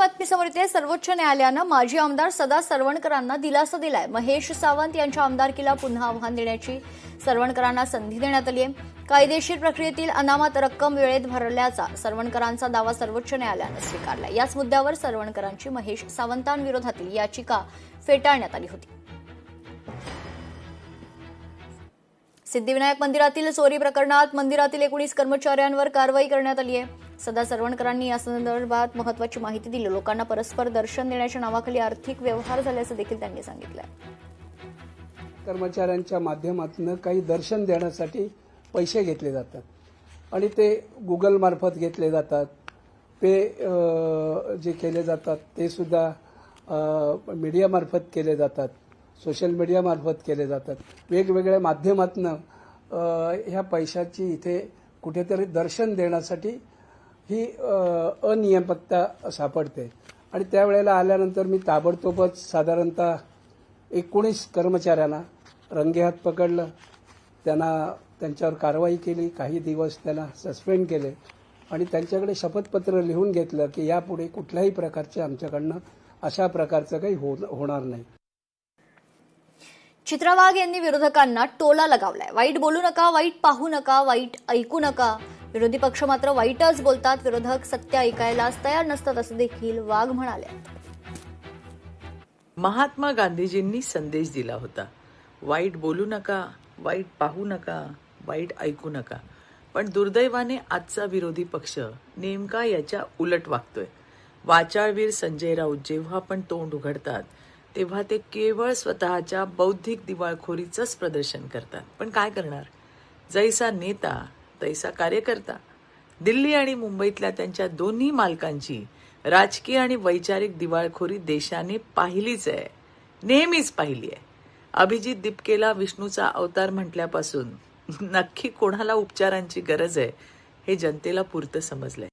बातमी समोर येते। सर्वोच्च न्यायालयानं माजी आमदार सदा सरवणकरांना दिलासा दिलाय। महेश सावंत यांच्या आमदारकीला पुन्हा आव्हान देण्याची सरवणकरांना संधी देण्यात आली आहे। कायदेशीर प्रक्रियेतील अनामत रक्कम वेळेत भरल्याचा सरवणकरांचा दावा सर्वोच्च न्यायालयानं स्वीकारला। याच मुद्द्यावर सरवणकरांची महेश सावंतांविरोधातील याचिका फेटाळण्यात आली होती। सिद्धिविनायक मंदिरातील चोरी प्रकरणात मंदिरातील 19 कर्मचाऱ्यांवर कारवाई करण्यात आली आहे। सदा सरवणकरांनी या संदर्भात महत्त्वाची माहिती दिली। लोकांना परस्पर दर्शन देण्याच्या नावाखाली आर्थिक व्यवहार झाल्याचं देखील त्यांनी सांगितलं। कर्मचाऱ्यांच्या माध्यमातून काही दर्शन देण्यासाठी पैसे घेतले जातात आणि ते गुगल मार्फत घेतले जातात। पे जे केले जातात ते सुद्धा मीडिया मार्फत केले जातात, सोशल मीडिया मार्फत केले जातात। वेगवेगळ्या माध्यमातून ह्या पैशाची इथे कुठेतरी दर्शन देण्यासाठी ही अनियमितता सापडते आणि त्यावेळेला आल्यानंतर मी ताबडतोबच साधारणतः 19 कर्मचाऱ्यांना रंगेहात पकडलं, त्यांच्यावर कारवाई केली, काही दिवस त्यांना सस्पेंड केले आणि त्यांच्याकडे शपथपत्र लिहून घेतलं की यापुढे कुठल्याही प्रकारचे आमच्याकडनं अशा प्रकारचं काही होणार नाही। चित्रा वाघ यांनी विरोधकांना टोला लगावलाय। वाईट बोलू नका, वाईट पाहू नका, वाईट ऐकू नका। विरोधी पक्ष मात्र वाईटच बोलतात, विरोधक सत्य ऐकायलाच तयार नसतात असं देखील वाघ म्हणाले। महात्मा गांधीजींनी संदेश दिला होता, वाईट बोलू नका, वाईट पाहू नका, वाईट ऐकू नका। पण दुर्दैवाने आजचा विरोधी पक्ष नेमका याच्या उलट वागतोय। वाचाळवीर संजय राऊत जेव्हा पण तोंड उघडतात तेव्हा ते केवळ स्वतःच्या बौद्धिक दिवाळखोरीचंच प्रदर्शन करतात। पण काय करणार, जैसा नेता तैसा कार्यकर्ता। दिल्ली आणि मुंबईतल्या त्यांच्या दोन्ही मालकांची राजकीय आणि वैचारिक दिवाळखोरी देशाने पाहिलीच आहे, नेहमीच पाहिली आहे। अभिजित दीपकेला विष्णूचा अवतार म्हटल्यापासून नक्की कोणाला उपचारांची गरज आहे हे जनतेला पुरतं समजलंय।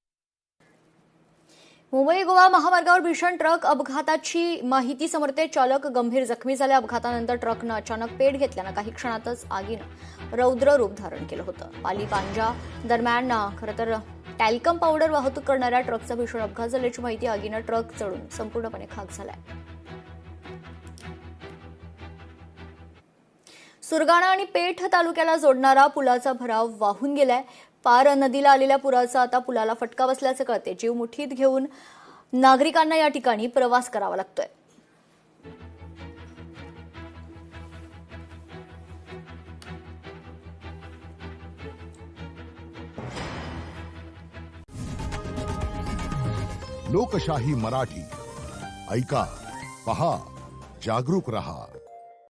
मुंबई गोवा महामार्गावर भीषण ट्रक अपघाताची माहिती समोर येते। चालक गंभीर जखमी झाले। अपघातानंतर ट्रकनं अचानक पेट घेतल्यानं काही क्षणातच आगीनं रौद्र रूप धारण केलं होतं। पाली पांजा दरम्यान खरं तर टॅल्कम पावडर वाहतूक करणाऱ्या ट्रकचा भीषण अपघात झाल्याची माहिती। आगीनं ट्रक जळून संपूर्णपणे खाक झालाय। सुरगाणा आणि पेठ तालुक्याला जोडणारा पुलाचा भराव वाहून गेलाय। पार नदीला आलेल्या पुराचा आता पुलाला फटका बसल्याचं कळते। जीव मुठीत घेऊन नागरिकांना या ठिकाणी प्रवास करावा लागतोय। लोकशाही मराठी ऐका, पहा, जागरूक रहा।